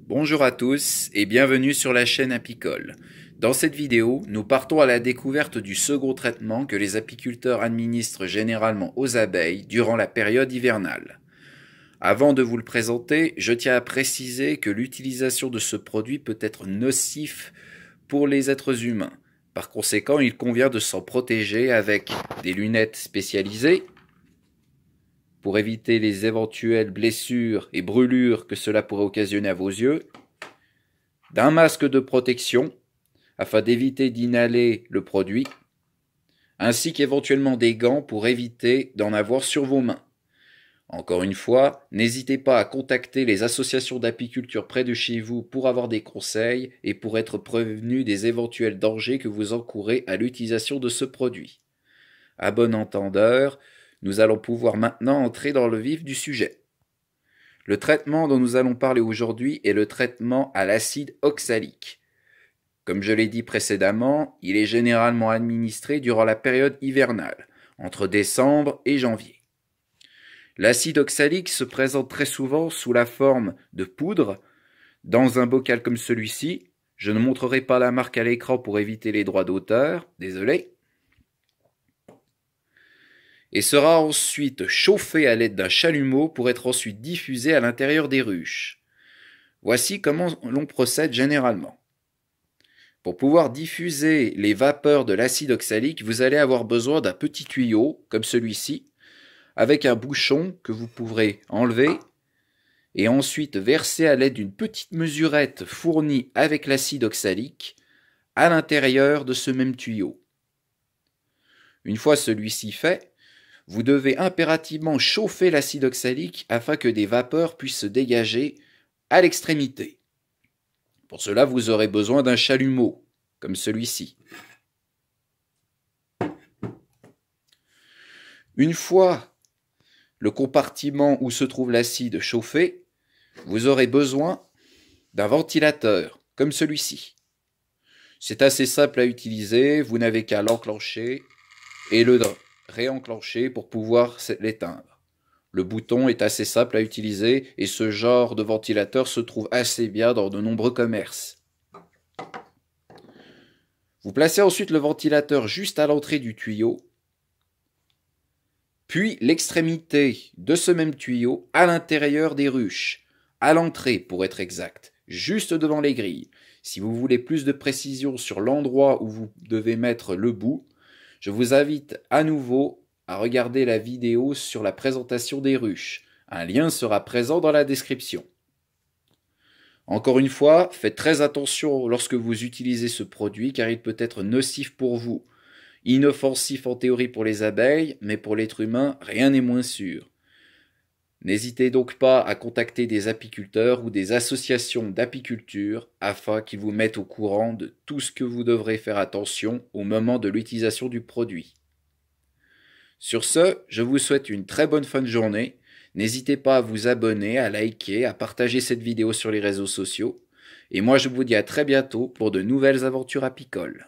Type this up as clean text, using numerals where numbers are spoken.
Bonjour à tous et bienvenue sur la chaîne Apicole. Dans cette vidéo, nous partons à la découverte du second traitement que les apiculteurs administrent généralement aux abeilles durant la période hivernale. Avant de vous le présenter, je tiens à préciser que l'utilisation de ce produit peut être nocif pour les êtres humains. Par conséquent, il convient de s'en protéger avec des lunettes spécialisées, pour éviter les éventuelles blessures et brûlures que cela pourrait occasionner à vos yeux, d'un masque de protection afin d'éviter d'inhaler le produit, ainsi qu'éventuellement des gants pour éviter d'en avoir sur vos mains. Encore une fois, n'hésitez pas à contacter les associations d'apiculture près de chez vous pour avoir des conseils et pour être prévenu des éventuels dangers que vous encourez à l'utilisation de ce produit. À bon entendeur, nous allons pouvoir maintenant entrer dans le vif du sujet. Le traitement dont nous allons parler aujourd'hui est le traitement à l'acide oxalique. Comme je l'ai dit précédemment, il est généralement administré durant la période hivernale, entre décembre et janvier. L'acide oxalique se présente très souvent sous la forme de poudre, dans un bocal comme celui-ci. Je ne montrerai pas la marque à l'écran pour éviter les droits d'auteur, désolé. Et sera ensuite chauffé à l'aide d'un chalumeau pour être ensuite diffusé à l'intérieur des ruches. Voici comment l'on procède généralement. Pour pouvoir diffuser les vapeurs de l'acide oxalique, vous allez avoir besoin d'un petit tuyau, comme celui-ci, avec un bouchon que vous pourrez enlever et ensuite verser à l'aide d'une petite mesurette fournie avec l'acide oxalique à l'intérieur de ce même tuyau. Une fois celui-ci fait, vous devez impérativement chauffer l'acide oxalique afin que des vapeurs puissent se dégager à l'extrémité. Pour cela, vous aurez besoin d'un chalumeau, comme celui-ci. Une fois le compartiment où se trouve l'acide chauffé, vous aurez besoin d'un ventilateur, comme celui-ci. C'est assez simple à utiliser, vous n'avez qu'à l'enclencher et le réenclencher pour pouvoir l'éteindre. Le bouton est assez simple à utiliser et ce genre de ventilateur se trouve assez bien dans de nombreux commerces. Vous placez ensuite le ventilateur juste à l'entrée du tuyau, puis l'extrémité de ce même tuyau à l'intérieur des ruches, à l'entrée pour être exact, juste devant les grilles. Si vous voulez plus de précision sur l'endroit où vous devez mettre le bout, je vous invite à nouveau à regarder la vidéo sur la présentation des ruches. Un lien sera présent dans la description. Encore une fois, faites très attention lorsque vous utilisez ce produit car il peut être nocif pour vous. Inoffensif en théorie pour les abeilles, mais pour l'être humain, rien n'est moins sûr. N'hésitez donc pas à contacter des apiculteurs ou des associations d'apiculture afin qu'ils vous mettent au courant de tout ce que vous devrez faire attention au moment de l'utilisation du produit. Sur ce, je vous souhaite une très bonne fin de journée. N'hésitez pas à vous abonner, à liker, à partager cette vidéo sur les réseaux sociaux. Et moi je vous dis à très bientôt pour de nouvelles aventures apicoles.